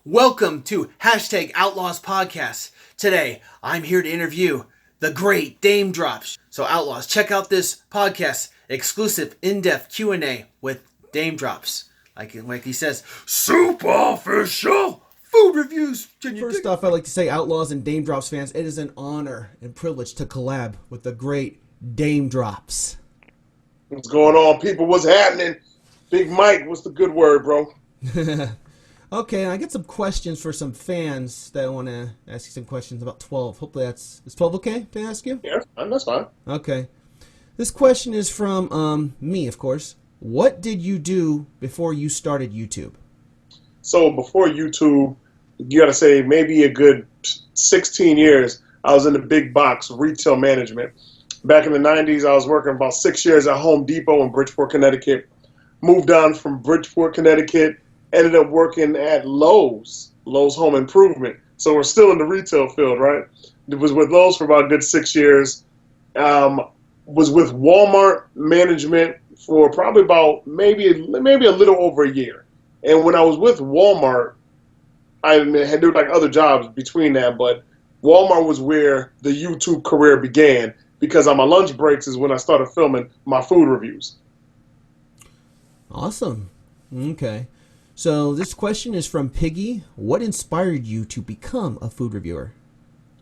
Welcome to hashtag Outlaws Podcast. Today, I'm here to interview the great Daym Drops. So Outlaws, check out this podcast, exclusive in-depth Q&A with Daym Drops. Like he says, super official food reviews. First off, I'd like to say, Outlaws and Daym Drops fans, it is an honor and privilege to collab with the great Daym Drops. What's going on, people? What's happening? Big Mike, what's the good word, bro? Okay, I get some questions for some fans that want to ask you some questions about 12. Hopefully is 12 okay to ask you? Yeah, that's fine. Okay. This question is from me, of course. What did you do before you started YouTube? So before YouTube, you got to say maybe a good 16 years, I was in the big box retail management. Back in the 90s, I was working about 6 years at Home Depot in Bridgeport, Connecticut. Moved on from Bridgeport, Connecticut, ended up working at Lowe's Home Improvement. So we're still in the retail field, right? It was with Lowe's for about a good 6 years. Was with Walmart management for probably about maybe a little over a year. And when I was with Walmart, I had to do like other jobs between that, but Walmart was where the YouTube career began because on my lunch breaks is when I started filming my food reviews. Awesome. Okay. So this question is from Piggy. What inspired you to become a food reviewer?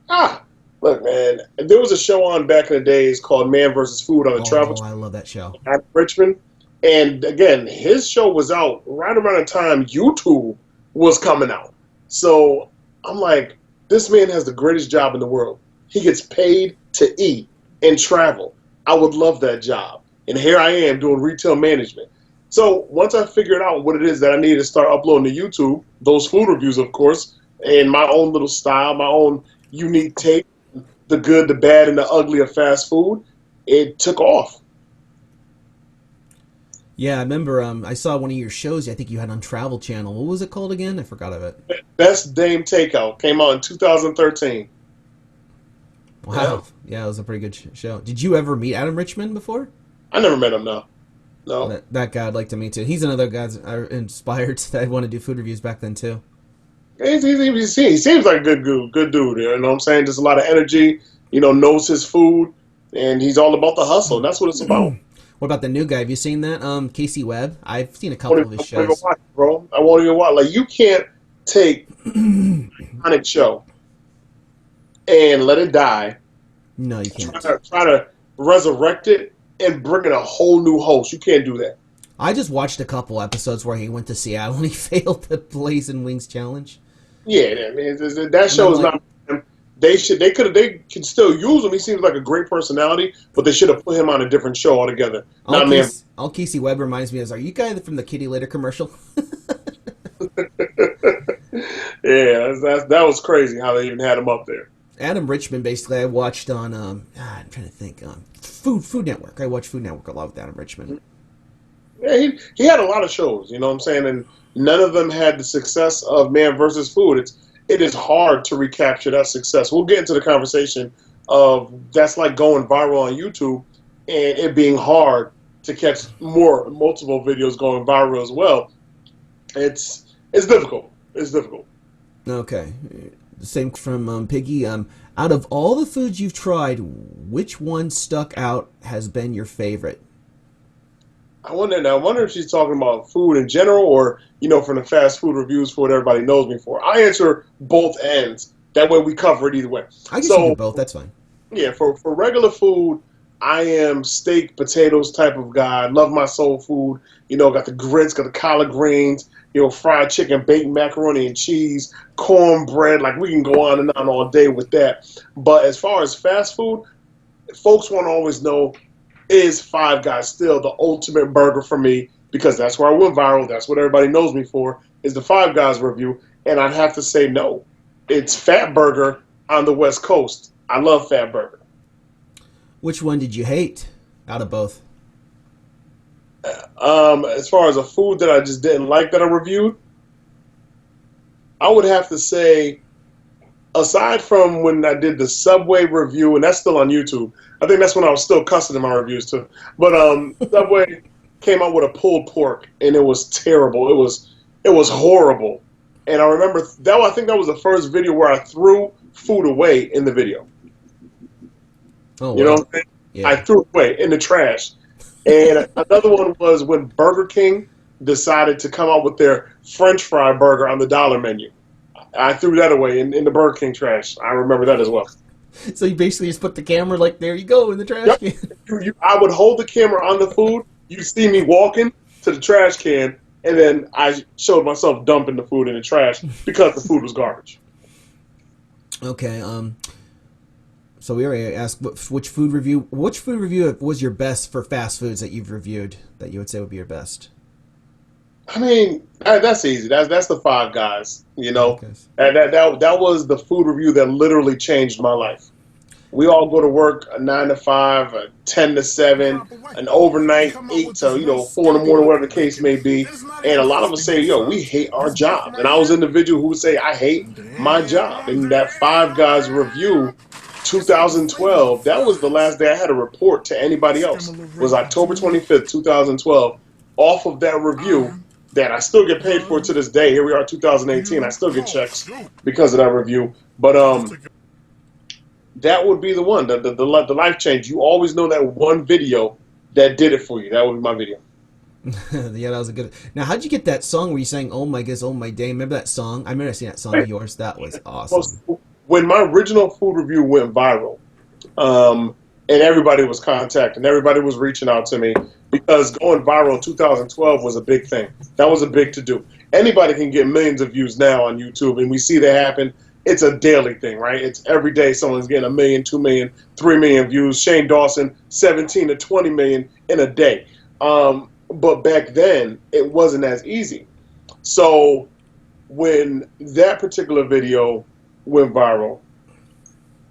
Look, man, there was a show on back in the days called Man vs. Food on the Travel I love that show. At Richmond. And again, his show was out right around the time YouTube was coming out. So I'm like, this man has the greatest job in the world. He gets paid to eat and travel. I would love that job. And here I am doing retail management. So once I figured out what it is that I needed to start uploading to YouTube, those food reviews, of course, and my own little style, my own unique take, the good, the bad, and the ugly of fast food, it took off. Yeah, I remember I saw one of your shows I think you had on Travel Channel. What was it called again? I forgot of it. Best Daym Takeout came out in 2013. Wow. Yeah, it was a pretty good show. Did you ever meet Adam Richman before? I never met him, no. No. That guy I'd like to meet too. He's another guy that I inspired that I want to do food reviews back then too. He seems like a good dude, you know what I'm saying? Just a lot of energy, knows his food, and he's all about the hustle, and that's what it's about. What about the new guy? Have you seen that? Casey Webb? I've seen a couple of his shows. I won't even watch it, bro. I won't even watch. Like, you can't take an iconic show and let it die. No, you can't. Try to resurrect it and bring in a whole new host. You can't do that. I just watched a couple episodes where he went to Seattle and he failed the Blazing Wings challenge. Yeah, I mean, that show is not. They could still use him. He seems like a great personality, but they should have put him on a different show altogether. All Casey Webb reminds me is, are you guys from the Kitty Litter commercial? Yeah, that was crazy how they even had him up there. Adam Richman, basically, I watched on, I'm trying to think, Food Network. I watched Food Network a lot with Adam Richman. Yeah, he had a lot of shows, you know what I'm saying? And none of them had the success of Man vs. Food. It is hard to recapture that success. We'll get into the conversation of that's like going viral on YouTube and it being hard to catch multiple videos going viral as well. It's difficult. It's difficult. Okay. Same from Piggy. Out of all the foods you've tried, which one stuck out has been your favorite? I wonder if she's talking about food in general or, from the fast food reviews for what everybody knows me for. I answer both ends. That way we cover it either way. I guess you do both. That's fine. Yeah, for regular food, I am steak, potatoes type of guy. I love my soul food. Got the grits, got the collard greens, fried chicken, baked macaroni and cheese, cornbread. Like, we can go on and on all day with that. But as far as fast food, folks want to always know, is Five Guys still the ultimate burger for me? Because that's where I went viral. That's what everybody knows me for, is the Five Guys review. And I'd have to say no. It's Fat Burger on the West Coast. I love Fat Burger. Which one did you hate out of both? As far as a food that I just didn't like that I reviewed, I would have to say, aside from when I did the Subway review, and that's still on YouTube. I think that's when I was still cussing in my reviews too. But Subway came out with a pulled pork, and it was terrible. It was horrible. And I remember I think that was the first video where I threw food away in the video. Oh, you know what I'm saying? Yeah. I threw it away in the trash. And another one was when Burger King decided to come out with their French fry burger on the dollar menu. I threw that away in the Burger King trash. I remember that as well. So you basically just put the camera like, there you go, in the trash can. I would hold the camera on the food. You'd see me walking to the trash can, and then I showed myself dumping the food in the trash because the food was garbage. Okay, so we already asked which food review was your best for fast foods that you've reviewed that you would say would be your best? I mean, that's easy. That's the Five Guys, you know. Okay. And that was the food review that literally changed my life. We all go to work a 9 to 5, a 10 to 7, an overnight 8 to 4 in the morning, whatever the case may be. And a lot of us say, yo, we hate our job. And I was an individual who would say, I hate my job. And that Five Guys review, 2012, that was the last day I had to report to anybody else. It was October 25th, 2012. Off of that review, that I still get paid for to this day. Here we are, 2018. I still get checks because of that review. But that would be the one, the life change. You always know that one video that did it for you. That would be my video. Yeah, that was a good. Now, how'd you get that song where you sang "Oh My Goodness, Oh My Day"? Remember that song? I remember seeing that song of yours. That was awesome. Well, when my original food review went viral, and everybody was contacting, everybody was reaching out to me because going viral in 2012 was a big thing. That was a big to do. Anybody can get millions of views now on YouTube, and we see that happen. It's a daily thing, right? It's every day someone's getting 1 million, 2 million, 3 million views. Shane Dawson, 17 to 20 million in a day. But back then, it wasn't as easy. So when that particular video went viral,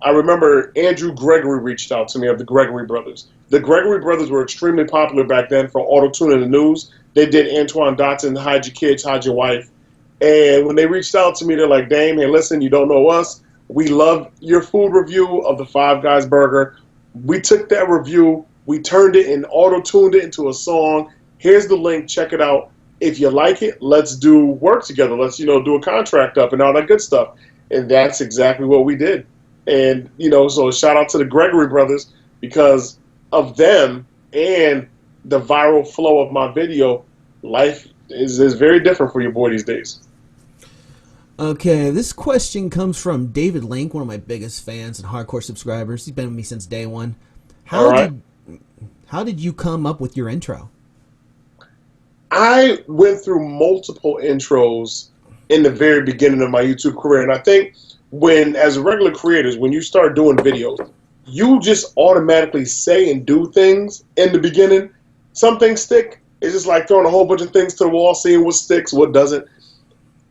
I remember Andrew Gregory reached out to me of the Gregory Brothers. The Gregory Brothers were extremely popular back then for auto-tune in the news. They did Antoine Dotson, Hide Your Kids, Hide Your Wife. And when they reached out to me, they're like, Daym, hey, listen, you don't know us. We love your food review of the Five Guys burger. We took that review, we turned it and auto-tuned it into a song. Here's the link, check it out. If you like it, let's do work together. Let's, do a contract up and all that good stuff. And that's exactly what we did. And, so shout out to the Gregory Brothers because of them and the viral flow of my video. Life is very different for your boy these days. Okay, this question comes from David Link, one of my biggest fans and hardcore subscribers. He's been with me since day one. How did you come up with your intro? I went through multiple intros in the very beginning of my YouTube career, and I think as regular creators, when you start doing videos, you just automatically say and do things in the beginning. Some things stick. It's just like throwing a whole bunch of things to the wall, seeing what sticks, what doesn't.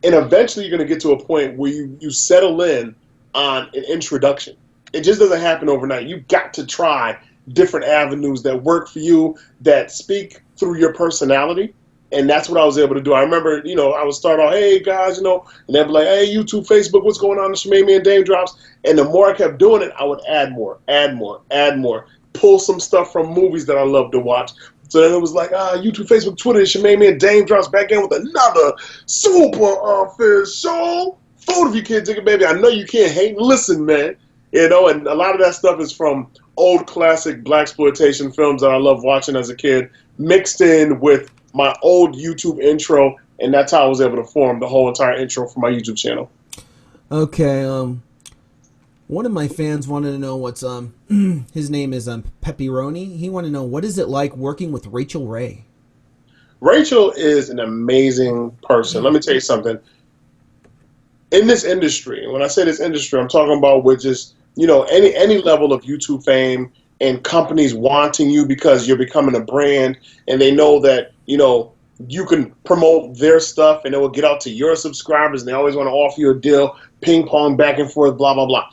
And eventually you're going to get to a point where you settle in on an introduction. It just doesn't happen overnight. You've got to try different avenues that work for you, that speak through your personality. And that's what I was able to do. I remember, I would start off, hey, guys, and they'd be like, hey, YouTube, Facebook, what's going on? It's me and Daym Drops. And the more I kept doing it, I would add more, pull some stuff from movies that I love to watch. So then it was like, YouTube, Facebook, Twitter, it's your man Daym Drops back in with another super official food of you kids, baby. I know you can't hate. Listen, man. And a lot of that stuff is from old classic blaxploitation films that I loved watching as a kid, mixed in with my old YouTube intro, and that's how I was able to form the whole entire intro for my YouTube channel. Okay, one of my fans wanted to know what's his name is Pepe Roni. He wanted to know, what is it like working with Rachael Ray? Rachael is an amazing person. Let me tell you something. In this industry, when I say this industry, I'm talking about with just any level of YouTube fame and companies wanting you because you're becoming a brand, and they know that you can promote their stuff and it will get out to your subscribers, and they always want to offer you a deal, ping pong back and forth, blah blah blah.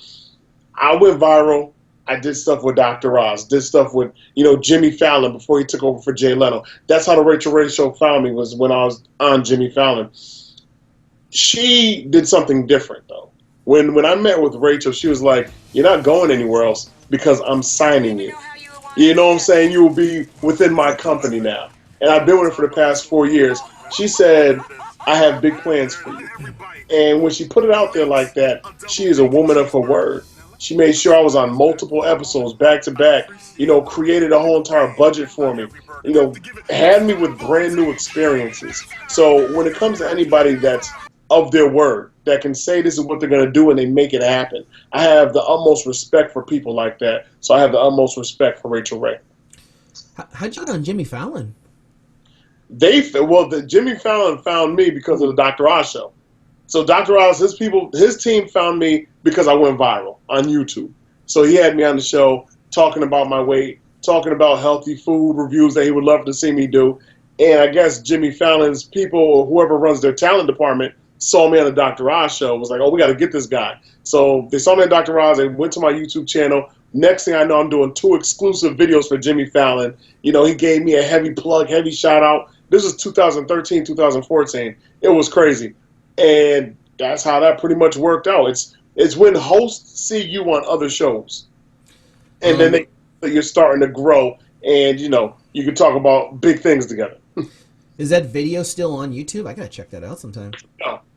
I went viral. I did stuff with Dr. Oz, did stuff with, Jimmy Fallon before he took over for Jay Leno. That's how the Rachael Ray Show found me, was when I was on Jimmy Fallon. She did something different, though. When I met with Rachael, she was like, you're not going anywhere else because I'm signing you. You know what I'm saying? You will be within my company now. And I've been with her for the past 4 years. She said, I have big plans for you. And when she put it out there like that, she is a woman of her word. She made sure I was on multiple episodes back to back, created a whole entire budget for me, had me with brand new experiences. So when it comes to anybody that's of their word, that can say this is what they're going to do and they make it happen, I have the utmost respect for people like that. So I have the utmost respect for Rachael Ray. How'd you get on Jimmy Fallon? Jimmy Fallon found me because of the Dr. Oz show. So Dr. Oz, his team found me because I went viral on YouTube. So he had me on the show talking about my weight, talking about healthy food reviews that he would love to see me do. And I guess Jimmy Fallon's people, or whoever runs their talent department, saw me on the Dr. Oz show, was like, oh, we got to get this guy. So they saw me on Dr. Oz, they went to my YouTube channel. Next thing I know, I'm doing 2 exclusive videos for Jimmy Fallon. He gave me a heavy plug, heavy shout out. This was 2013, 2014. It was crazy. And that's how that pretty much worked out. It's when hosts see you on other shows. And then you're starting to grow and, you can talk about big things together. Is that video still on YouTube? I got to check that out sometime.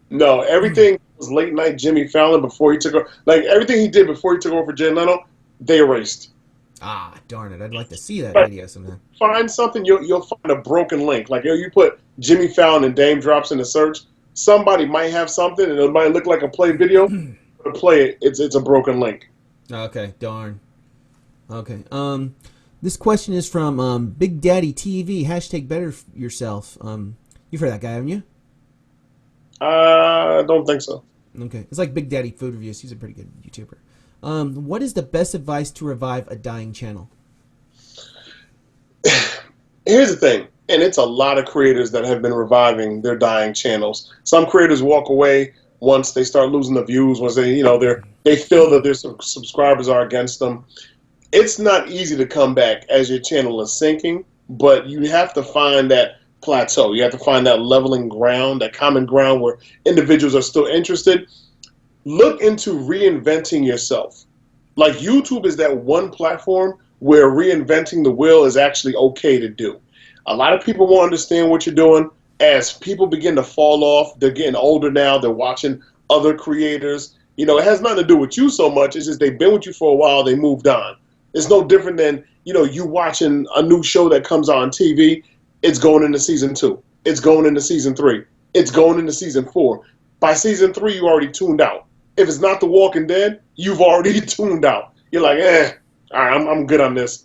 No, everything was late night Jimmy Fallon before he took over. Like everything he did before he took over for Jay Leno, they erased. Ah, darn it. I'd like to see that video sometime. Find something, you'll find a broken link. Like, you put Jimmy Fallon and Daym Drops in the search, somebody might have something, and it might look like a play video. To play it, it's a broken link. Okay, darn. Okay. This question is from Big Daddy TV, #better yourself. You've heard that guy, haven't you? I don't think so. Okay. It's like Big Daddy Food Reviews. He's a pretty good YouTuber. What is the best advice to revive a dying channel? Here's the thing, and it's a lot of creators that have been reviving their dying channels. Some creators walk away once they start losing the views, once they feel that their subscribers are against them. It's not easy to come back as your channel is sinking, but you have to find that plateau. You have to find that leveling ground, that common ground where individuals are still interested. Look into reinventing yourself. Like, YouTube is that one platform where reinventing the wheel is actually okay to do. A lot of people won't understand what you're doing. As people begin to fall off, they're getting older now, they're watching other creators. It has nothing to do with you so much. It's just they've been with you for a while, they moved on. It's no different than, you watching a new show that comes on TV. It's going into season 2. It's going into season 3. It's going into season 4. By season 3, you already tuned out. If it's not The Walking Dead, you've already tuned out. You're like, all right, I'm good on this.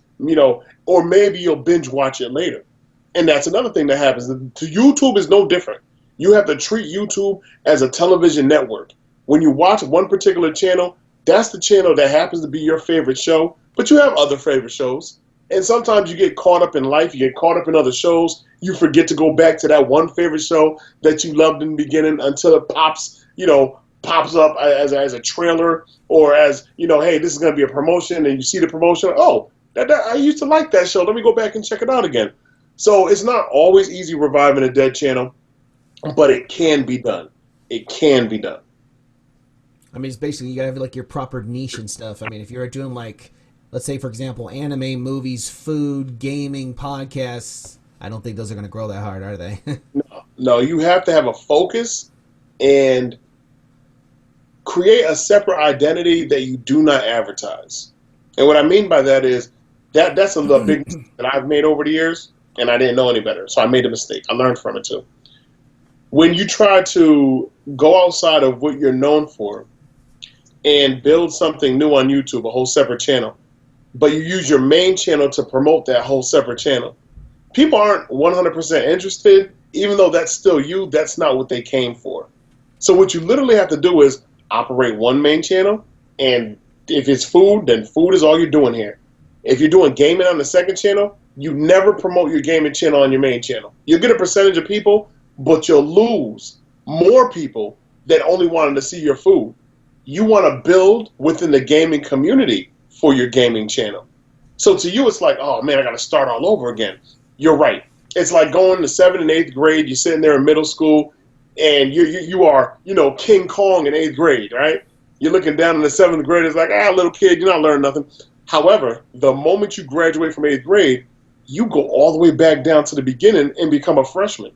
Or maybe you'll binge watch it later. And that's another thing that happens. YouTube is no different. You have to treat YouTube as a television network. When you watch one particular channel, that's the channel that happens to be your favorite show, but you have other favorite shows. And sometimes you get caught up in life, you get caught up in other shows, you forget to go back to that one favorite show that you loved in the beginning until it pops up as a trailer, or as, hey, this is going to be a promotion, and you see the promotion, oh, I used to like that show, let me go back and check it out again. So it's not always easy reviving a dead channel, but it can be done. It can be done. I mean, it's basically, you gotta have like your proper niche and stuff. I mean, if you're doing like, let's say, for example, anime, movies, food, gaming, podcasts, I don't think those are going to grow that hard, are they? No, you have to have a focus and create a separate identity that you do not advertise. And what I mean by that is that's a big mistake that I've made over the years, and I didn't know any better. So I made a mistake. I learned from it too. When you try to go outside of what you're known for and build something new on YouTube, a whole separate channel, but you use your main channel to promote that whole separate channel, people aren't 100% interested. Even though that's still you, that's not what they came for. So what you literally have to do is operate one main channel, and if it's food, then food is all you're doing here. If you're doing gaming on the second channel, you never promote your gaming channel on your main channel. You'll get a percentage of people, but you'll lose more people that only wanted to see your food. You want to build within the gaming community for your gaming channel. So to you, it's like, oh man, I got to start all over again. You're right. It's like going to 7th and 8th grade. You're sitting there in middle school, and you are, King Kong in 8th grade, right? You're looking down in the 7th grade. It's like, little kid, you're not learning nothing. However, the moment you graduate from 8th grade, you go all the way back down to the beginning and become a freshman.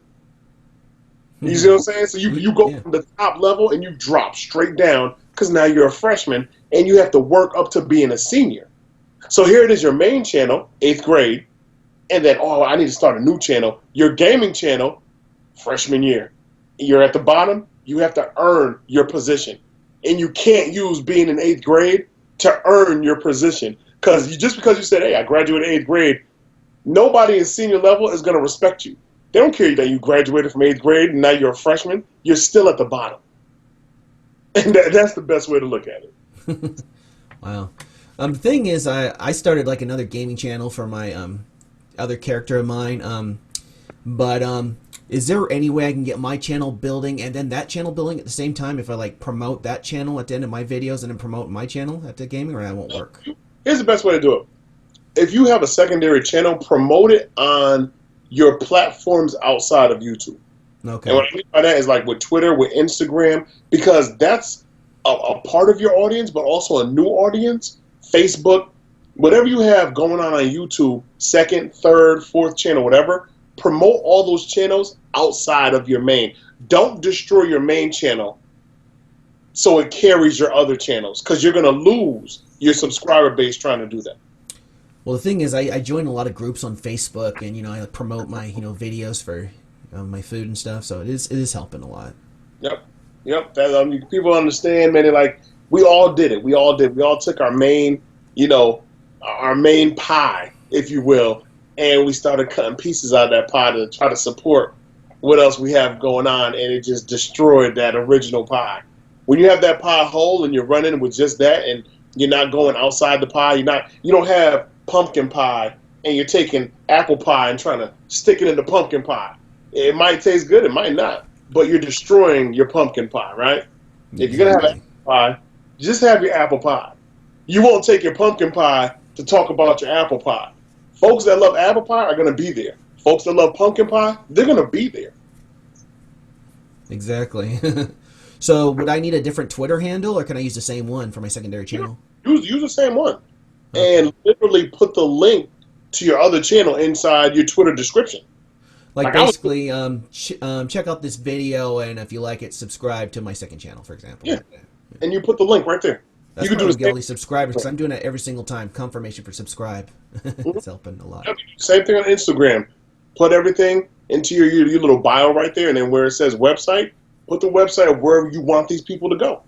You see what I'm saying? So you go Yeah. from the top level and you drop straight down because now you're a freshman and you have to work up to being a senior. So here it is, your main channel, 8th grade, and then, oh, I need to start a new channel. Your gaming channel, freshman year. You're at the bottom, you have to earn your position. And you can't use being in 8th grade to earn your position. Because just because you said, hey, I graduated 8th grade, nobody in senior level is going to respect you. They don't care that you graduated from 8th grade and now you're a freshman. You're still at the bottom. And that's the best way to look at it. Wow. The thing is, I started like another gaming channel for my other character of mine. But is there any way I can get my channel building and then that channel building at the same time if I like promote that channel at the end of my videos and then promote my channel at the gaming, or that won't work? Here's the best way to do it. If you have a secondary channel, promote it on your platforms outside of YouTube. Okay. And what I mean by that is like with Twitter, with Instagram, because that's a part of your audience, but also a new audience. Facebook, whatever you have going on YouTube, second, third, fourth channel, whatever, promote all those channels outside of your main. Don't destroy your main channel so it carries your other channels, because you're going to lose your subscriber base trying to do that. Well, the thing is, I join a lot of groups on Facebook, and I promote my videos for my food and stuff. So it is helping a lot. Yep. That, people understand, man. They're like, we all did it. We all took our main, our main pie, if you will, and we started cutting pieces out of that pie to try to support what else we have going on, and it just destroyed that original pie. When you have that pie whole and you're running with just that, and you're not going outside the pie, you don't have pumpkin pie and you're taking apple pie and trying to stick it into pumpkin pie. It might taste good, it might not, but you're destroying your pumpkin pie, right? Exactly. If you're gonna have apple pie, just have your apple pie. You won't take your pumpkin pie to talk about your apple pie. Folks that love apple pie are gonna be there. Folks that love pumpkin pie, they're gonna be there. Exactly. So would I need a different Twitter handle, or can I use the same one for my secondary channel? Use the same one. And literally put the link to your other channel inside your Twitter description. Like basically, check out this video, and if you like it, subscribe to my second channel, for example. Yeah, and you put the link right there. That's you can do get all these subscribers, because I'm doing it every single time. Confirmation for subscribe. It's helping a lot. Same thing on Instagram. Put everything into your little bio right there, and then where it says website, put the website of wherever you want these people to go.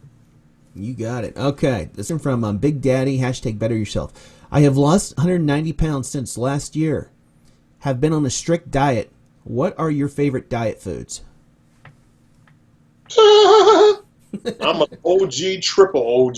You got it. Okay. This is from Big Daddy, #BetterYourself. I have lost 190 pounds since last year. Have been on a strict diet. What are your favorite diet foods? I'm an OG, triple OG.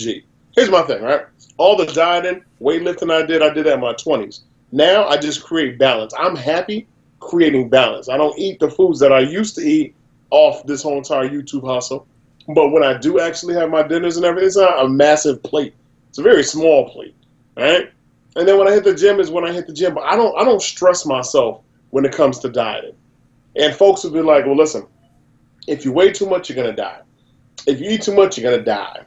Here's my thing, right? All the dieting, weightlifting I did that in my 20s. Now I just create balance. I'm happy creating balance. I don't eat the foods that I used to eat off this whole entire YouTube hustle. But when I do actually have my dinners and everything, it's not a massive plate. It's a very small plate, right? And then when I hit the gym is when I hit the gym. But I don't stress myself when it comes to dieting. And folks will be like, well, listen, if you weigh too much, you're going to die. If you eat too much, you're going to die.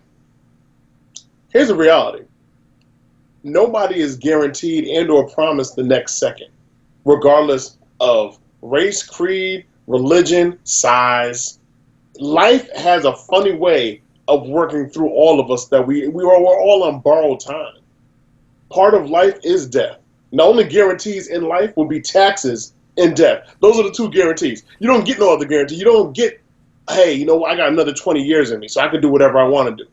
Here's the reality. Nobody is guaranteed and or promised the next second, regardless of race, creed, religion, size. Life has a funny way of working through all of us that we're all on borrowed time. Part of life is death. The only guarantees in life will be taxes and death. Those are the two guarantees. You don't get no other guarantee. You don't get, hey, I got another 20 years in me, so I can do whatever I want to do.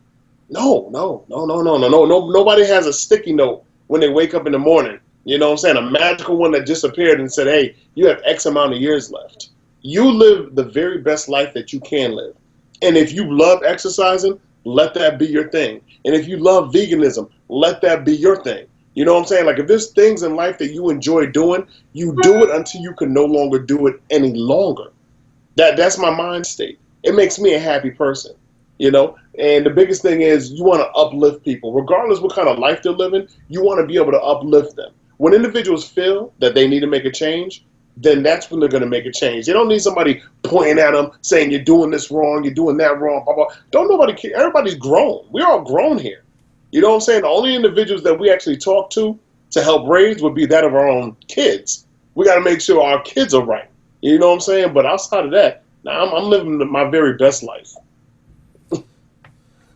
No. Nobody has a sticky note when they wake up in the morning. You know what I'm saying? A magical one that disappeared and said, hey, you have X amount of years left. You live the very best life that you can live. And if you love exercising, let that be your thing. And if you love veganism, let that be your thing. You know what I'm saying? Like if there's things in life that you enjoy doing, you do it until you can no longer do it any longer. That's my mind state. It makes me a happy person, And the biggest thing is you want to uplift people. Regardless what kind of life they're living, you want to be able to uplift them. When individuals feel that they need to make a change, then that's when they're going to make a change. They don't need somebody pointing at them saying you're doing this wrong, you're doing that wrong, blah, blah. Don't nobody care. Everybody's grown. We're all grown here. You know what I'm saying? The only individuals that we actually talk to help raise would be that of our own kids. We got to make sure our kids are right. You know what I'm saying? But outside of that, Now I'm living my very best life.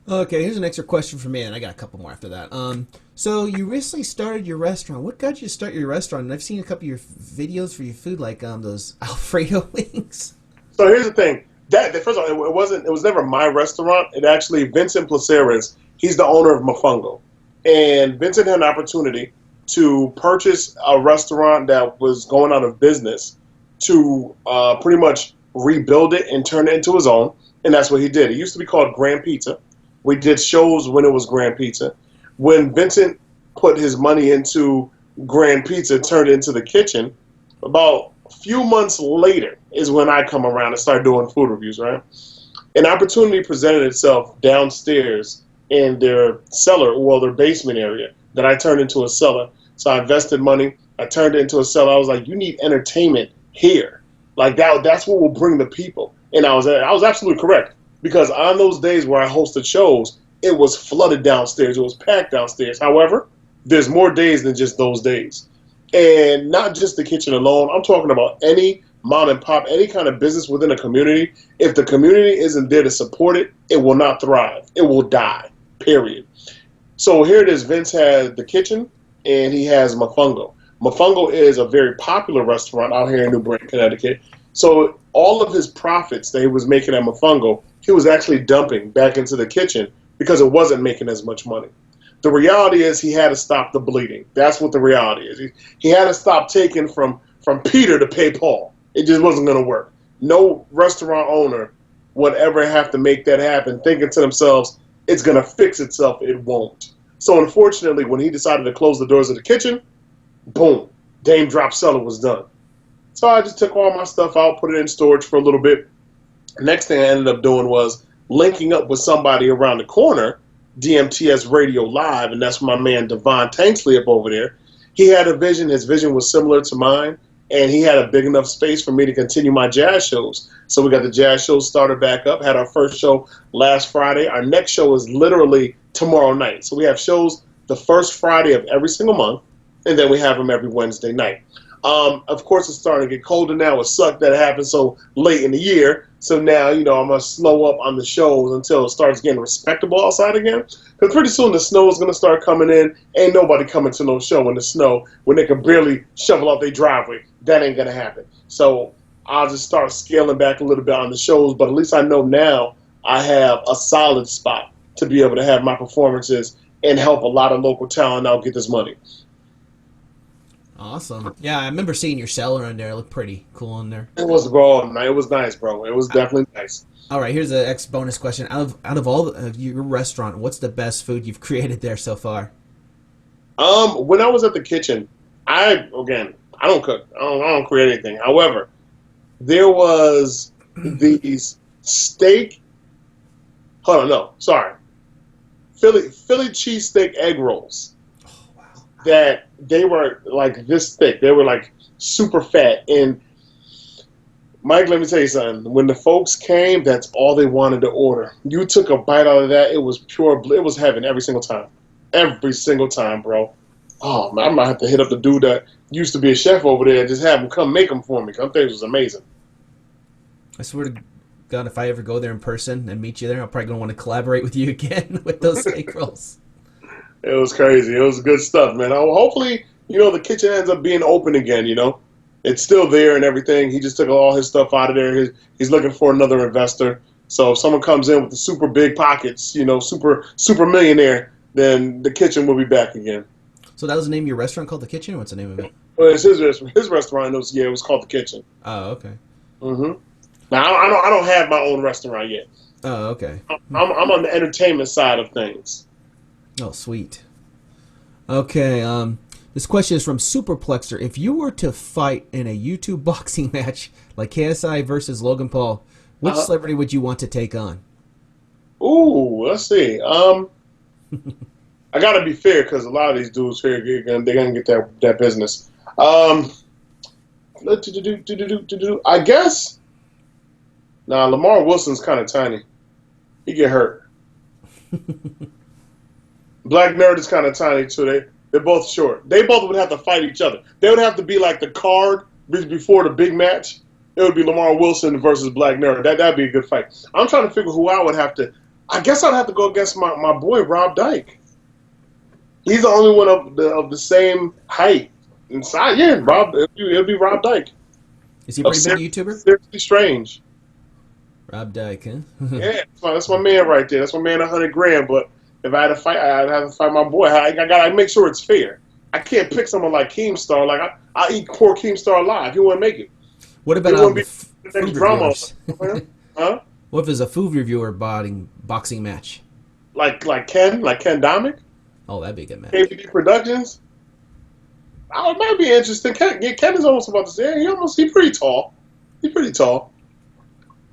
Okay, here's an extra question for me, and I got a couple more after that. So you recently started your restaurant. What got you to start your restaurant? And I've seen a couple of your videos for your food, like those Alfredo wings. So here's the thing. First of all, it was never my restaurant. It actually, Vincent Placeres, he's the owner of Mofongo. And Vincent had an opportunity to purchase a restaurant that was going out of business to pretty much rebuild it and turn it into his own. And that's what he did. It used to be called Grand Pizza. We did shows when it was Grand Pizza. When Vincent put his money into Grand Pizza, turned it into the kitchen, about a few months later is when I come around and start doing food reviews, right? An opportunity presented itself downstairs in their cellar, well, their basement area, that I turned into a cellar. So I invested money. I turned it into a cellar. I was like, you need entertainment here. Like that's what will bring the people. And I was absolutely correct. Because on those days where I hosted shows, it was flooded downstairs. It was packed downstairs. However, there's more days than just those days. And not just the kitchen alone. I'm talking about any mom and pop, any kind of business within a community. If the community isn't there to support it, it will not thrive. It will die, period. So here it is. Vince has the kitchen, and he has Mofongo. Mofongo is a very popular restaurant out here in New Britain, Connecticut. So all of his profits that he was making at Mofongo, he was actually dumping back into the kitchen because it wasn't making as much money. The reality is he had to stop the bleeding. That's what the reality is. He had to stop taking from Peter to pay Paul. It just wasn't going to work. No restaurant owner would ever have to make that happen thinking to themselves, it's going to fix itself. It won't. So unfortunately, when he decided to close the doors of the kitchen, boom, Daym Drops Cellar was done. So I just took all my stuff out, put it in storage for a little bit. Next thing I ended up doing was linking up with somebody around the corner, DMTS Radio Live, and that's my man Devon Tanksley up over there. He had a vision. His vision was similar to mine, and he had a big enough space for me to continue my jazz shows. So we got the jazz shows started back up, had our first show last Friday. Our next show is literally tomorrow night. So we have shows the first Friday of every single month, and then we have them every Wednesday night. Of course, it's starting to get colder now. It sucked that it happened so late in the year. So now, I'm going to slow up on the shows until it starts getting respectable outside again. Because pretty soon the snow is going to start coming in. Ain't nobody coming to no show in the snow when they can barely shovel out their driveway. That ain't going to happen. So I'll just start scaling back a little bit on the shows. But at least I know now I have a solid spot to be able to have my performances and help a lot of local talent out get this money. Awesome. Yeah, I remember seeing your cellar in there. It looked pretty cool in there. It was, bro. It was nice, bro. It was definitely nice. All right, here's an bonus question. Out of all of your restaurant, what's the best food you've created there so far? When I was at the kitchen, I don't cook. I don't create anything. However, there was these steak. Hold on, no, sorry. Philly cheesesteak egg rolls. That they were like this thick. They were like super fat. And Mike, let me tell you something. When the folks came, that's all they wanted to order. You took a bite out of that, it was pure. It was heaven every single time. Every single time, bro. Oh, man, I might have to hit up the dude that used to be a chef over there and just have him come make them for me. I think it was amazing. I swear to God, if I ever go there in person and meet you there, I'm probably going to want to collaborate with you again with those steak rolls. It was crazy. It was good stuff, man. Hopefully, the kitchen ends up being open again, It's still there and everything. He just took all his stuff out of there. He's looking for another investor. So if someone comes in with the super big pockets, super millionaire, then the kitchen will be back again. So that was the name of your restaurant, called The Kitchen? What's the name of it? Well, it's his restaurant. It was called The Kitchen. Oh, okay. Mm-hmm. Now, I don't have my own restaurant yet. Oh, okay. I'm on the entertainment side of things. Oh, sweet. Okay, this question is from Superplexer. If you were to fight in a YouTube boxing match, like KSI versus Logan Paul, which celebrity would you want to take on? Ooh, let's see. I got to be fair because a lot of these dudes here, they're going to get that business. I guess. Nah, Lamar Wilson's kind of tiny. He get hurt. Black Nerd is kind of tiny too. They're both short. They both would have to fight each other. They would have to be like the card before the big match. it would be Lamar Wilson versus Black Mirror. That'd be a good fight. I'm trying to figure who I would have to. I guess I'd have to go against my boy Rob Dyke. He's the only one of the same height and size. Yeah, Rob. It'll be Rob Dyke. Is he a pretty big YouTuber? Seriously Strange. Rob Dyke, huh? Yeah, that's my man right there. That's my man, 100 grand. But if I had to fight, I'd have to fight my boy. I gotta make sure it's fair. I can't pick someone like Keemstar. Like I'll eat poor Keemstar alive. He wouldn't make it. What about the food drama? reviewers? Huh? What if there's a food reviewer boxing match? Like Ken Domick? Oh, that'd be a good match. KVD Productions? Oh, it might be interesting. Ken is almost about to say he's pretty tall. He's pretty tall.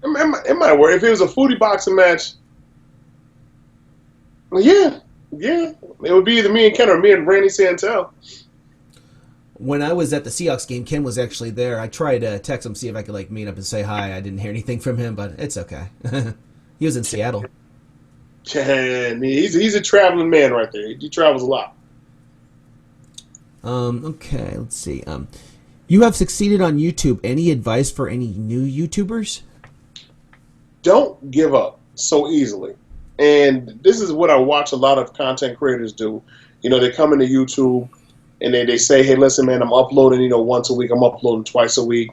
It might work. If it was a foodie boxing match, yeah. It would be either me and Ken or me and Randy Santel. When I was at the Seahawks game, Ken was actually there. I tried to text him, see if I could meet up and say hi. I didn't hear anything from him, but it's okay. He was in Seattle. Ken, he's a traveling man right there. He travels a lot. Okay, let's see. You have succeeded on YouTube. Any advice for any new YouTubers? Don't give up so easily. And this is what I watch a lot of content creators do. They come into YouTube and they say, hey, listen, man, I'm uploading, once a week. I'm uploading twice a week.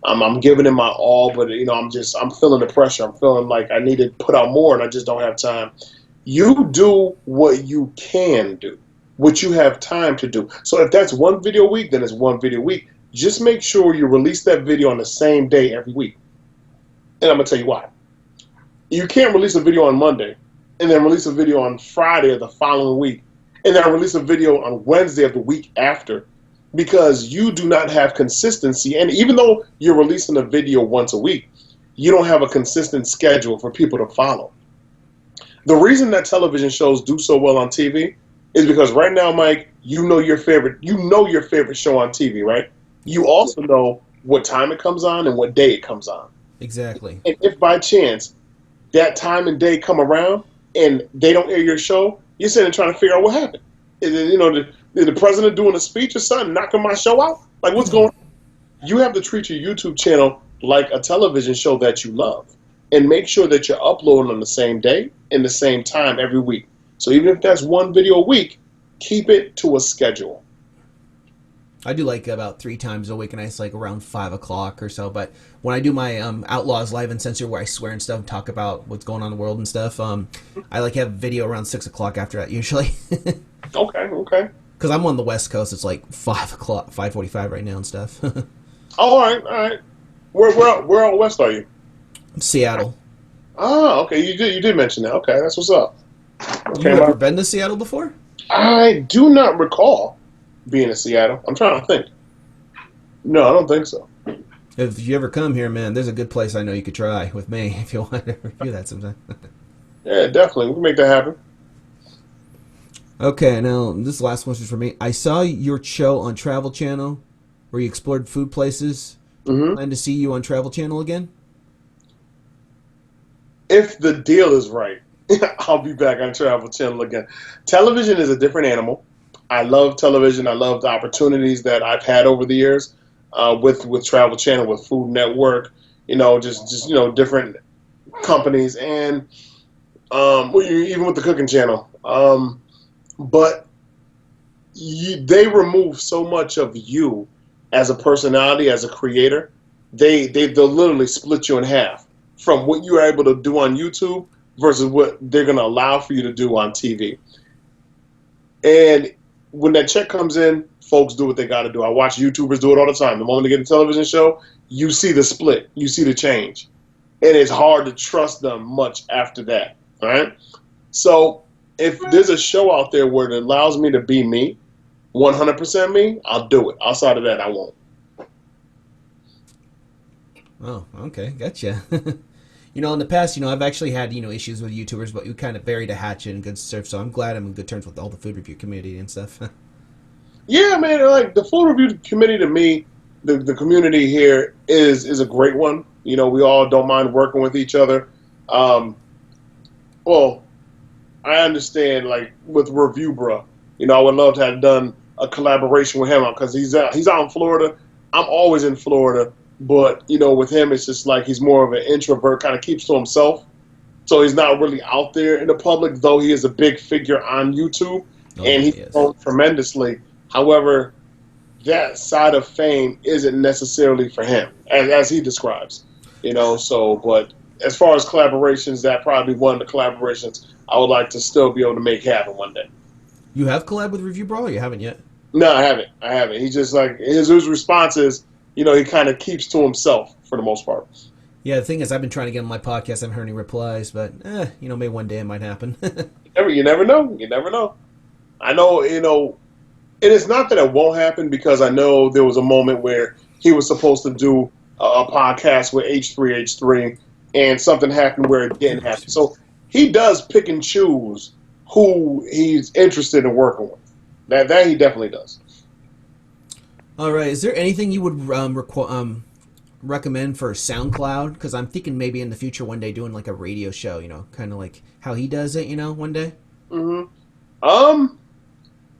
I'm giving it my all, but, I'm feeling the pressure. I'm feeling like I need to put out more and I just don't have time. You do what you can do, what you have time to do. So if that's one video a week, then it's one video a week. Just make sure you release that video on the same day every week. And I'm going to tell you why. You can't release a video on Monday and then release a video on Friday of the following week and then release a video on Wednesday of the week after, because you do not have consistency. And even though you're releasing a video once a week, you don't have a consistent schedule for people to follow. The reason that television shows do so well on TV is because right now, Mike, you know your favorite show on TV, right? You also know what time it comes on and what day it comes on. Exactly. And if by chance that time and day come around and they don't air your show, you're sitting there trying to figure out what happened. Is it, the president doing a speech or something, knocking my show out? Like, what's going on? You have to treat your YouTube channel like a television show that you love, and make sure that you're uploading on the same day and the same time every week. So even if that's one video a week, keep it to a schedule. I do about 3 times a week, and it's around 5 o'clock or so. But when I do my Outlaws Live and Censor, where I swear and stuff, talk about what's going on in the world and stuff, I have video around 6 o'clock after that usually. Okay. Because I'm on the West Coast, it's 5 o'clock, 5:45 right now and stuff. All right. Where out west are you? Seattle. Ah, okay. You did mention that. Okay, that's what's up. Okay, You ever been to Seattle before? I do not recall being in Seattle. I'm trying to think. No, I don't think so. If you ever come here, man, there's a good place I know you could try with me if you want to review that sometime. Yeah, definitely. We can make that happen. Okay, now this last one is for me. I saw your show on Travel Channel where you explored food places. Mm-hmm. Plan to see you on Travel Channel again? If the deal is right, I'll be back on Travel Channel again. Television is a different animal. I love television. I love the opportunities that I've had over the years with Travel Channel, with Food Network, just different companies, and even with the Cooking Channel. But they remove so much of you as a personality, as a creator. They'll literally split you in half from what you're able to do on YouTube versus what they're going to allow for you to do on TV. And when that check comes in, folks do what they got to do. I watch YouTubers do it all the time. The moment they get a television show, you see the split. You see the change. And it's hard to trust them much after that. All right? So if there's a show out there where it allows me to be me, 100% me, I'll do it. Outside of that, I won't. Oh, okay. Gotcha. In the past, I've actually had, issues with YouTubers, but you kind of buried a hatchet in good surf, so I'm glad I'm in good terms with all the food review community and stuff. Yeah, man, the food review community to me, the community here is a great one. We all don't mind working with each other. Well, I understand, with Review Bruh, I would love to have done a collaboration with him because he's out in Florida. I'm always in Florida. But, you know, with him, it's just like he's more of an introvert, kind of keeps to himself. So he's not really out there in the public, though he is a big figure on YouTube, and he's grown tremendously. However, that side of fame isn't necessarily for him, as he describes. You know, so, but as far as collaborations, that probably one of the collaborations I would like to still be able to make happen one day. You have collab with Review Brawl, or you haven't yet? No, I haven't. He just, like, his response is, you know, he kind of keeps to himself for the most part. Yeah, the thing is, I've been trying to get on my podcast. I haven't heard any replies, but, you know, maybe one day it might happen. You never know. You never know. I know, you know, and it's not that it won't happen, because I know there was a moment where he was supposed to do a podcast with H3H3, and something happened where it didn't happen. So he does pick and choose who he's interested in working with. That he definitely does. All right. Is there anything you would recommend for SoundCloud? Because I'm thinking maybe in the future one day doing like a radio show, you know, kind of like how he does it, you know, one day. Mm-hmm.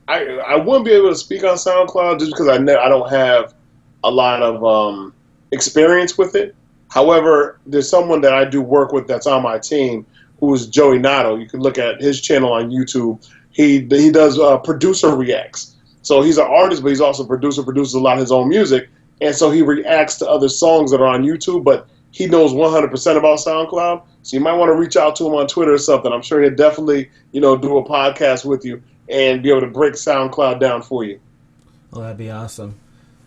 I wouldn't be able to speak on SoundCloud just because I don't have a lot of experience with it. However, there's someone that I do work with that's on my team who is Joey Nato. You can look at his channel on YouTube. He does producer reacts. So he's an artist, but he's also a producer, produces a lot of his own music. And so he reacts to other songs that are on YouTube, but he knows 100% about SoundCloud. So you might want to reach out to him on Twitter or something. I'm sure he'll definitely, you know, do a podcast with you and be able to break SoundCloud down for you. Oh, that'd be awesome.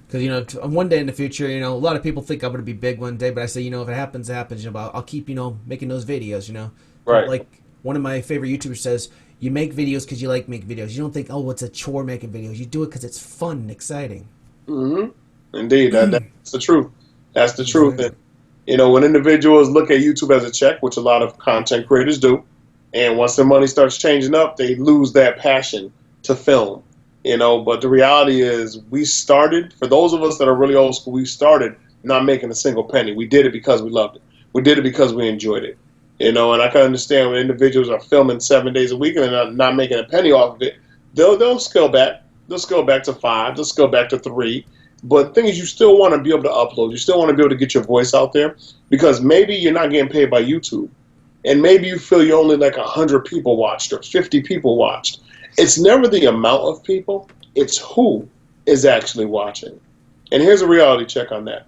Because, you know, one day in the future, you know, a lot of people think I'm going to be big one day, but I say, you know, if it happens, it happens. You know, I'll keep, you know, making those videos, you know. Right. Like one of my favorite YouTubers says, you make videos because you like making videos. You don't think, oh, it's a chore making videos. You do it because it's fun and exciting. Mm-hmm. Indeed. That's the truth. That's the truth. And, you know, when individuals look at YouTube as a check, which a lot of content creators do, and once their money starts changing up, they lose that passion to film. You know, but the reality is we started, for those of us that are really old school, we started not making a single penny. We did it because we loved it. We did it because we enjoyed it. You know, and I can understand when individuals are filming 7 days a week and they're not making a penny off of it, they'll scale back. They'll scale back to 5. They'll scale back to 3. But the thing is, you still want to be able to upload. You still want to be able to get your voice out there, because maybe you're not getting paid by YouTube. And maybe you feel you're only like 100 people watched or 50 people watched. It's never the amount of people. It's who is actually watching. And here's a reality check on that.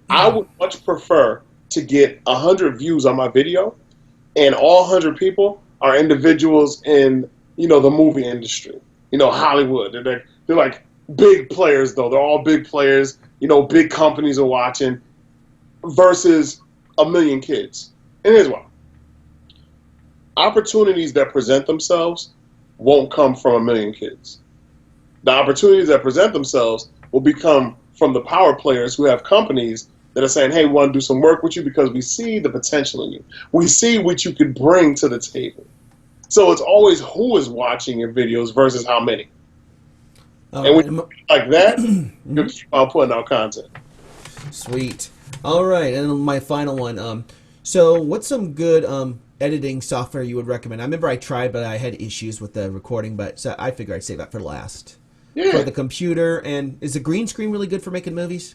I would much prefer to get 100 views on my video, and all 100 people are individuals in, you know, the movie industry, you know, Hollywood. They're like big players, though. They're all big players. You know, big companies are watching, versus a million kids. And here's why. Opportunities that present themselves won't come from a million kids. The opportunities that present themselves will become from the power players who have companies that are saying, hey, we want to do some work with you because we see the potential in you. We see what you could bring to the table. So it's always who is watching your videos versus how many. And when you like that, you'll keep on putting out content. Sweet. All right, and my final one. So what's some good editing software you would recommend? I remember I tried, but I had issues with the recording, but so I figured I'd save that for last. Yeah. For the computer. And is the green screen really good for making movies?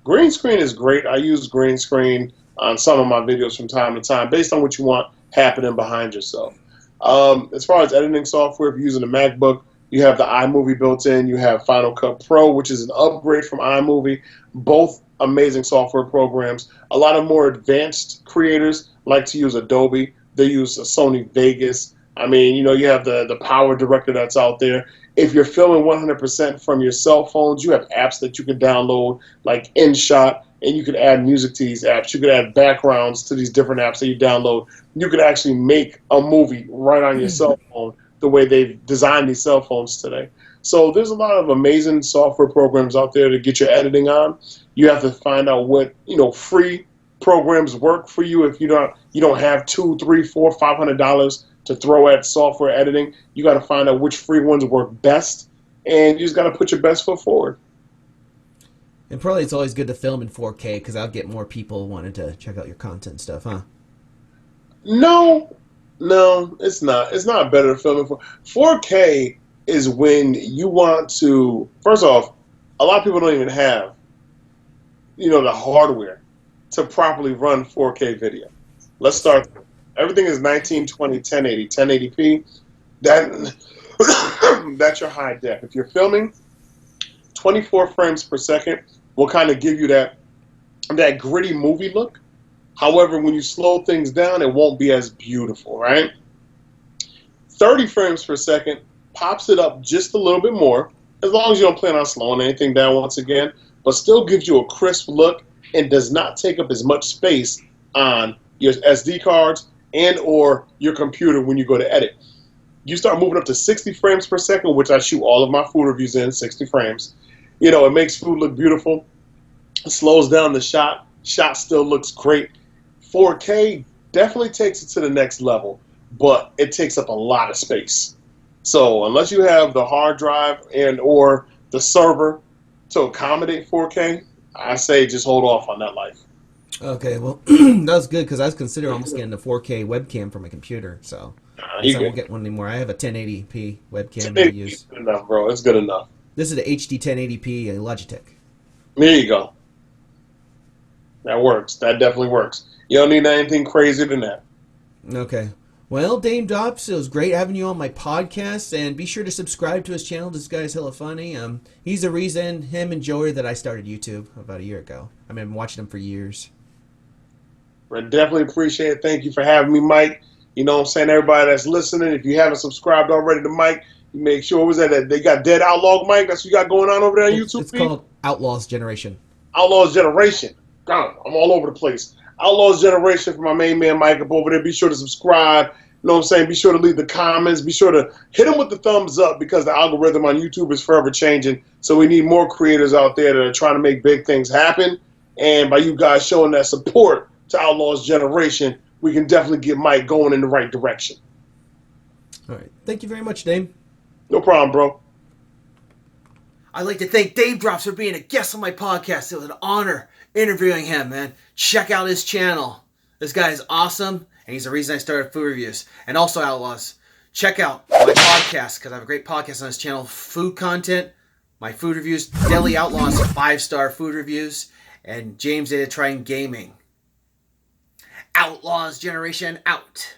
Green screen is great. I use green screen on some of my videos from time to time based on what you want happening behind yourself. As far as editing software, if you're using a MacBook, you have the iMovie built in. You have Final Cut Pro, which is an upgrade from iMovie. Both amazing software programs. A lot of more advanced creators like to use Adobe. They use Sony Vegas. I mean, you know, you have the Power Director that's out there. If you're filming 100% from your cell phones, you have apps that you can download like InShot, and you could add music to these apps. You could add backgrounds to these different apps that you download. You could actually make a movie right on your cell phone the way they've designed these cell phones today. So there's a lot of amazing software programs out there to get your editing on. You have to find out what, you know, free programs work for you. If you don't have $200, $300, $400, $500 to throw at software editing, you got to find out which free ones work best, and you just got to put your best foot forward. And probably it's always good to film in 4K because I'll get more people wanting to check out your content and stuff, huh? No, it's not. It's not better to film in 4K is when you want to. First off, a lot of people don't even have the hardware to properly run 4K video. Let's start. Everything is 1920, 1080, 1080p. That's your high def. If you're filming, 24 frames per second will kind of give you that gritty movie look. However, when you slow things down, it won't be as beautiful, right? 30 frames per second pops it up just a little bit more, as long as you don't plan on slowing anything down once again, but still gives you a crisp look and does not take up as much space on your SD cards and or your computer when you go to edit. You start moving up to 60 frames per second, which I shoot all of my food reviews in, 60 frames. It makes food look beautiful. It slows down the shot. Shot still looks great. 4K definitely takes it to the next level, but it takes up a lot of space. So unless you have the hard drive and or the server to accommodate 4K, I say just hold off on that life. Okay, well, that was good because I was considering almost getting a 4K webcam for my computer, so I won't get one anymore. I have a 1080p webcam that I use. Good enough, bro. It's good enough. This is the HD 1080p Logitech. There you go. That works. That definitely works. You don't need anything crazier than that. Okay. Well, Daym Drops, it was great having you on my podcast, and be sure to subscribe to his channel. This guy's hella funny. He's the reason, him and Joey, that I started YouTube about a year ago. I've been watching him for years. I definitely appreciate it. Thank you for having me, Mike. You know what I'm saying? Everybody that's listening, if you haven't subscribed already to Mike, make sure, what was that? They got Dead Outlaw Mike? That's what you got going on over there on YouTube? It's called Outlaws Generation. Outlaws Generation. God, I'm all over the place. Outlaws Generation for my main man Mike up over there. Be sure to subscribe. You know what I'm saying? Be sure to leave the comments. Be sure to hit him with the thumbs up because the algorithm on YouTube is forever changing. So we need more creators out there that are trying to make big things happen. And by you guys showing that support to Outlaws Generation, we can definitely get Mike going in the right direction. All right. Thank you very much, Daym. No problem, bro. I'd like to thank Daym Drops for being a guest on my podcast. It was an honor interviewing him, man. Check out his channel. This guy is awesome, and he's the reason I started food reviews. And also, Outlaws, check out my podcast, because I have a great podcast on this channel. Food content, my food reviews, Daily Outlaws, 5-star food reviews, and James Data Trying Gaming. Outlaws Generation out.